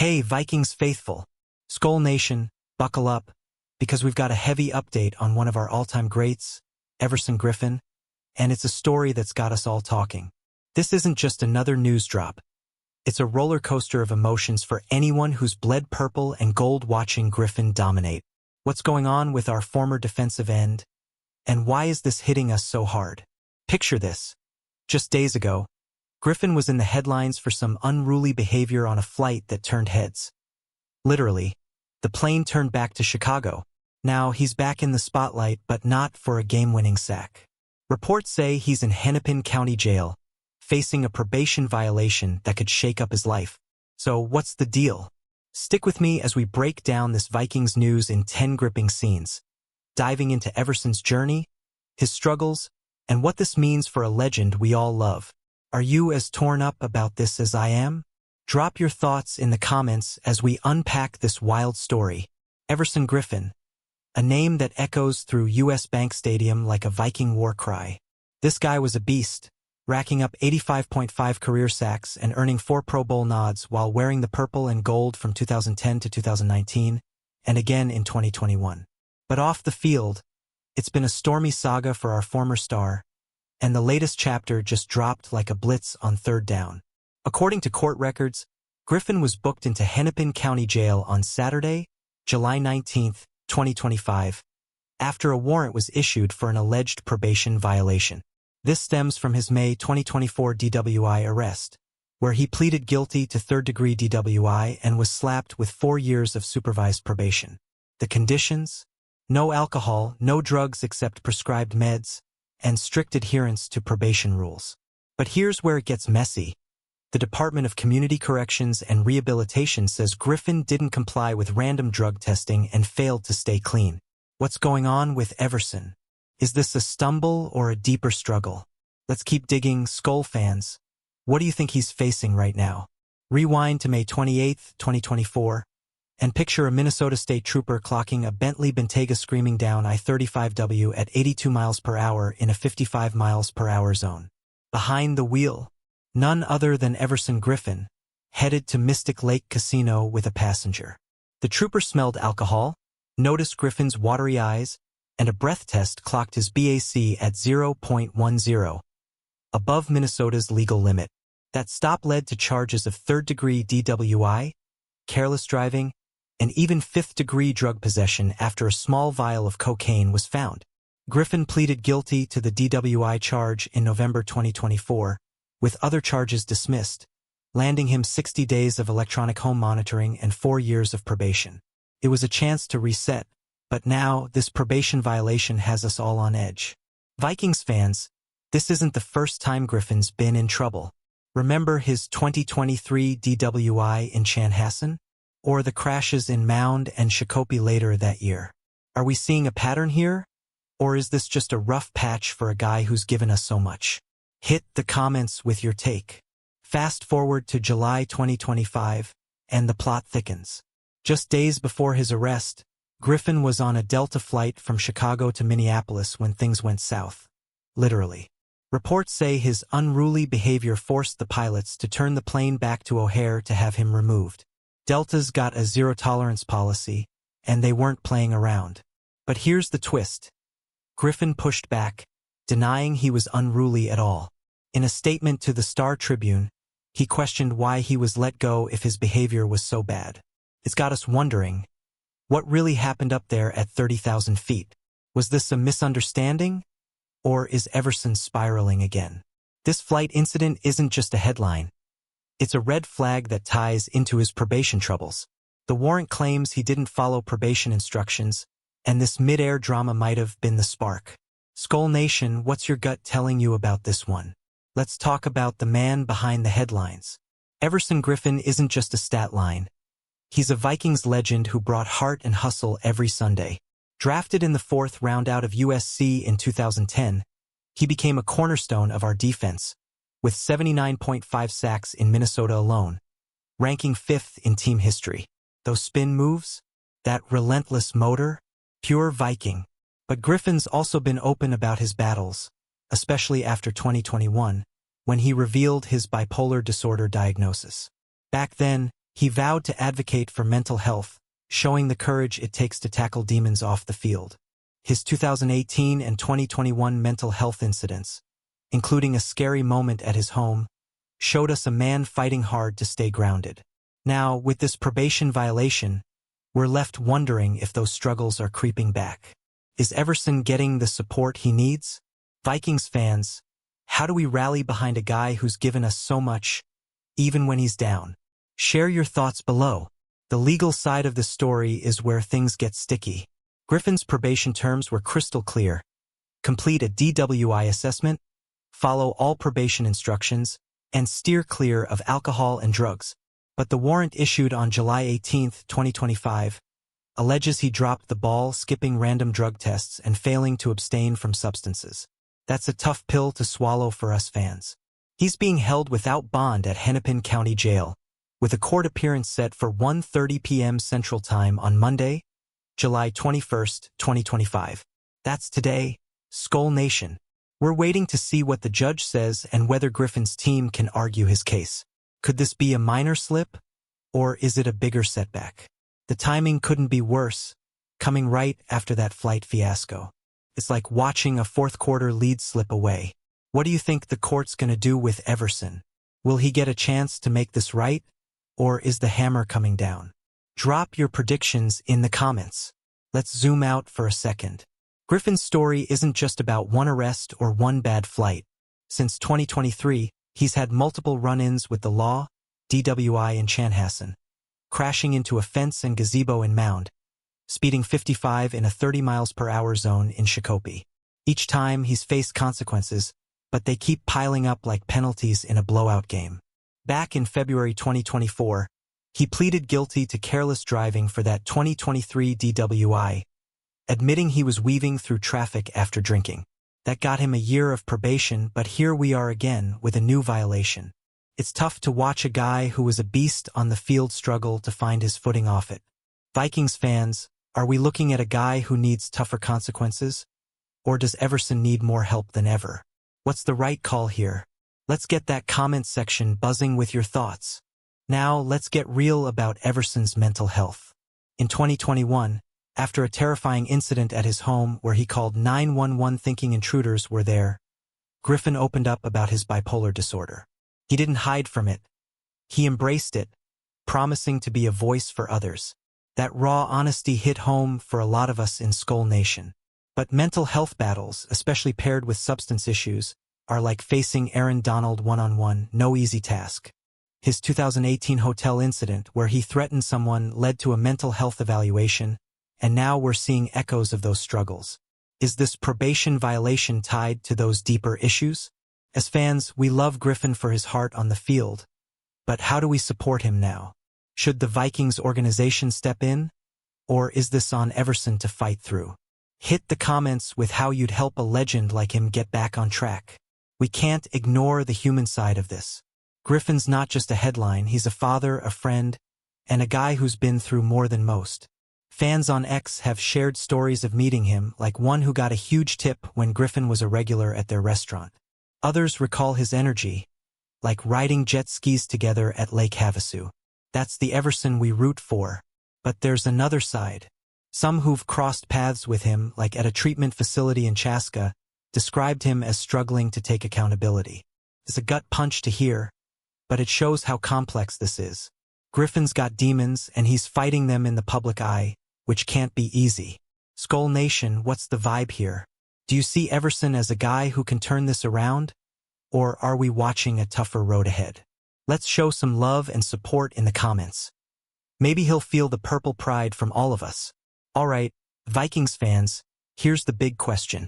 Hey, Vikings faithful. Skol Nation, buckle up, because we've got a heavy update on one of our all-time greats, Everson Griffen, and it's a story that's got us all talking. This isn't just another news drop. It's a roller coaster of emotions for anyone who's bled purple and gold watching Griffen dominate. What's going on with our former defensive end? And why is this hitting us so hard? Picture this. Just days ago, Griffen was in the headlines for some unruly behavior on a flight that turned heads. Literally, the plane turned back to Chicago. Now he's back in the spotlight, but not for a game-winning sack. Reports say he's in Hennepin County Jail, facing a probation violation that could shake up his life. So what's the deal? Stick with me as we break down this Vikings news in 10 gripping scenes, diving into Everson's journey, his struggles, and what this means for a legend we all love. Are you as torn up about this as I am? Drop your thoughts in the comments as we unpack this wild story. Everson Griffen, a name that echoes through US Bank Stadium like a Viking war cry. This guy was a beast, racking up 85.5 career sacks and earning 4 Pro Bowl nods while wearing the purple and gold from 2010 to 2019, and again in 2021. But off the field, it's been a stormy saga for our former star, and the latest chapter just dropped like a blitz on third down. According to court records, Griffen was booked into Hennepin County Jail on Saturday, July 19, 2025, after a warrant was issued for an alleged probation violation. This stems from his May 2024 DWI arrest, where he pleaded guilty to third-degree DWI and was slapped with 4 years of supervised probation. The conditions? No alcohol, no drugs except prescribed meds, and strict adherence to probation rules. But here's where it gets messy. The Department of Community Corrections and Rehabilitation says Griffen didn't comply with random drug testing and failed to stay clean. What's going on with Everson? Is this a stumble or a deeper struggle? Let's keep digging, Skol fans. What do you think he's facing right now? Rewind to May 28, 2024, and picture a Minnesota State Trooper clocking a Bentley Bentayga screaming down I-35W at 82 miles per hour in a 55 miles per hour zone. Behind the wheel, none other than Everson Griffen, headed to Mystic Lake Casino with a passenger. The trooper smelled alcohol, noticed Griffen's watery eyes, and a breath test clocked his BAC at 0.10, above Minnesota's legal limit. That stop led to charges of third-degree DWI, careless driving, and even fifth-degree drug possession after a small vial of cocaine was found. Griffen pleaded guilty to the DWI charge in November 2024, with other charges dismissed, landing him 60 days of electronic home monitoring and 4 years of probation. It was a chance to reset, but now this probation violation has us all on edge. Vikings fans, this isn't the first time Griffen's been in trouble. Remember his 2023 DWI in Chanhassen? Or the crashes in Mound and Shakopee later that year? Are we seeing a pattern here? Or is this just a rough patch for a guy who's given us so much? Hit the comments with your take. Fast forward to July 2025, and the plot thickens. Just days before his arrest, Griffen was on a Delta flight from Chicago to Minneapolis when things went south. Literally. Reports say his unruly behavior forced the pilots to turn the plane back to O'Hare to have him removed. Delta's got a zero-tolerance policy, and they weren't playing around. But here's the twist. Griffen pushed back, denying he was unruly at all. In a statement to the Star Tribune, he questioned why he was let go if his behavior was so bad. It's got us wondering, what really happened up there at 30,000 feet? Was this a misunderstanding? Or is Everson spiraling again? This flight incident isn't just a headline. It's a red flag that ties into his probation troubles. The warrant claims he didn't follow probation instructions, and this mid-air drama might have been the spark. Skol Nation, what's your gut telling you about this one? Let's talk about the man behind the headlines. Everson Griffen isn't just a stat line. He's a Vikings legend who brought heart and hustle every Sunday. Drafted in the 4th round out of USC in 2010, he became a cornerstone of our defense, with 79.5 sacks in Minnesota alone, ranking 5th in team history. Those spin moves, that relentless motor, pure Viking. But Griffen's also been open about his battles, especially after 2021, when he revealed his bipolar disorder diagnosis. Back then, He vowed to advocate for mental health, showing the courage it takes to tackle demons off the field. His 2018 and 2021 mental health incidents, including a scary moment at his home, showed us a man fighting hard to stay grounded. Now, with this probation violation, we're left wondering if those struggles are creeping back. Is Everson getting the support he needs? Vikings fans, how do we rally behind a guy who's given us so much, even when he's down? Share your thoughts below. The legal side of the story is where things get sticky. Griffen's probation terms were crystal clear. Complete a DWI assessment, follow all probation instructions, and steer clear of alcohol and drugs. But the warrant issued on July 18, 2025, alleges he dropped the ball, skipping random drug tests and failing to abstain from substances. That's a tough pill to swallow for us fans. He's being held without bond at Hennepin County Jail, with a court appearance set for 1:30 p.m. Central Time on Monday, July 21, 2025. That's today, Skull Nation. We're waiting to see what the judge says and whether Griffen's team can argue his case. Could this be a minor slip, or is it a bigger setback? The timing couldn't be worse, coming right after that flight fiasco. It's like watching a fourth-quarter lead slip away. What do you think the court's gonna do with Everson? Will he get a chance to make this right, or is the hammer coming down? Drop your predictions in the comments. Let's zoom out for a second. Griffen's story isn't just about one arrest or one bad flight. Since 2023, he's had multiple run-ins with the law, DWI in Chanhassen, crashing into a fence and gazebo in Mound, speeding 55 in a 30 miles per hour zone in Shakopee. Each time he's faced consequences, but they keep piling up like penalties in a blowout game. Back in February 2024, he pleaded guilty to careless driving for that 2023 DWI, admitting he was weaving through traffic after drinking. That got him a year of probation, but here we are again with a new violation. It's tough to watch a guy who was a beast on the field struggle to find his footing off it. Vikings fans, are we looking at a guy who needs tougher consequences? Or does Everson need more help than ever? What's the right call here? Let's get that comment section buzzing with your thoughts. Now, let's get real about Everson's mental health. In 2021, after a terrifying incident at his home where he called 911 thinking intruders were there, Griffen opened up about his bipolar disorder. He didn't hide from it. He embraced it, promising to be a voice for others. That raw honesty hit home for a lot of us in Skull Nation. But mental health battles, especially paired with substance issues, are like facing Aaron Donald one-on-one, no easy task. His 2018 hotel incident where he threatened someone led to a mental health evaluation, and now we're seeing echoes of those struggles. Is this probation violation tied to those deeper issues? As fans, we love Griffen for his heart on the field, but how do we support him now? Should the Vikings organization step in? Or is this on Everson to fight through? Hit the comments with how you'd help a legend like him get back on track. We can't ignore the human side of this. Griffen's not just a headline, he's a father, a friend, and a guy who's been through more than most. Fans on X have shared stories of meeting him, like one who got a huge tip when Griffen was a regular at their restaurant. Others recall his energy, like riding jet skis together at Lake Havasu. That's the Everson we root for. But there's another side. Some who've crossed paths with him, like at a treatment facility in Chaska, described him as struggling to take accountability. It's a gut punch to hear, but it shows how complex this is. Griffen's got demons, and he's fighting them in the public eye, which can't be easy. Skull Nation, what's the vibe here? Do you see Everson as a guy who can turn this around? Or are we watching a tougher road ahead? Let's show some love and support in the comments. Maybe he'll feel the purple pride from all of us. Alright, Vikings fans, here's the big question.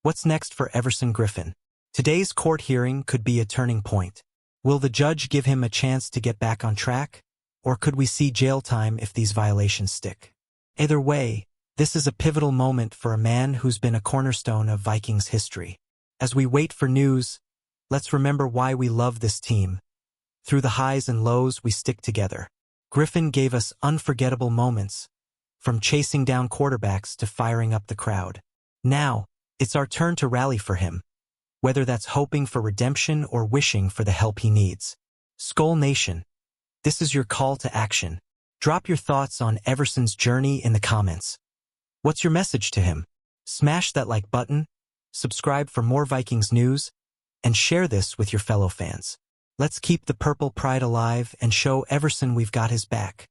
What's next for Everson Griffen? Today's court hearing could be a turning point. Will the judge give him a chance to get back on track? Or could we see jail time if these violations stick? Either way, this is a pivotal moment for a man who's been a cornerstone of Vikings history. As we wait for news, let's remember why we love this team. Through the highs and lows, we stick together. Griffen gave us unforgettable moments, from chasing down quarterbacks to firing up the crowd. Now, it's our turn to rally for him, whether that's hoping for redemption or wishing for the help he needs. Skull Nation, This is your call to action. Drop your thoughts on Everson's journey in the comments. What's your message to him? Smash that like button, subscribe for more Vikings news, and share this with your fellow fans. Let's keep the purple pride alive and show Everson we've got his back.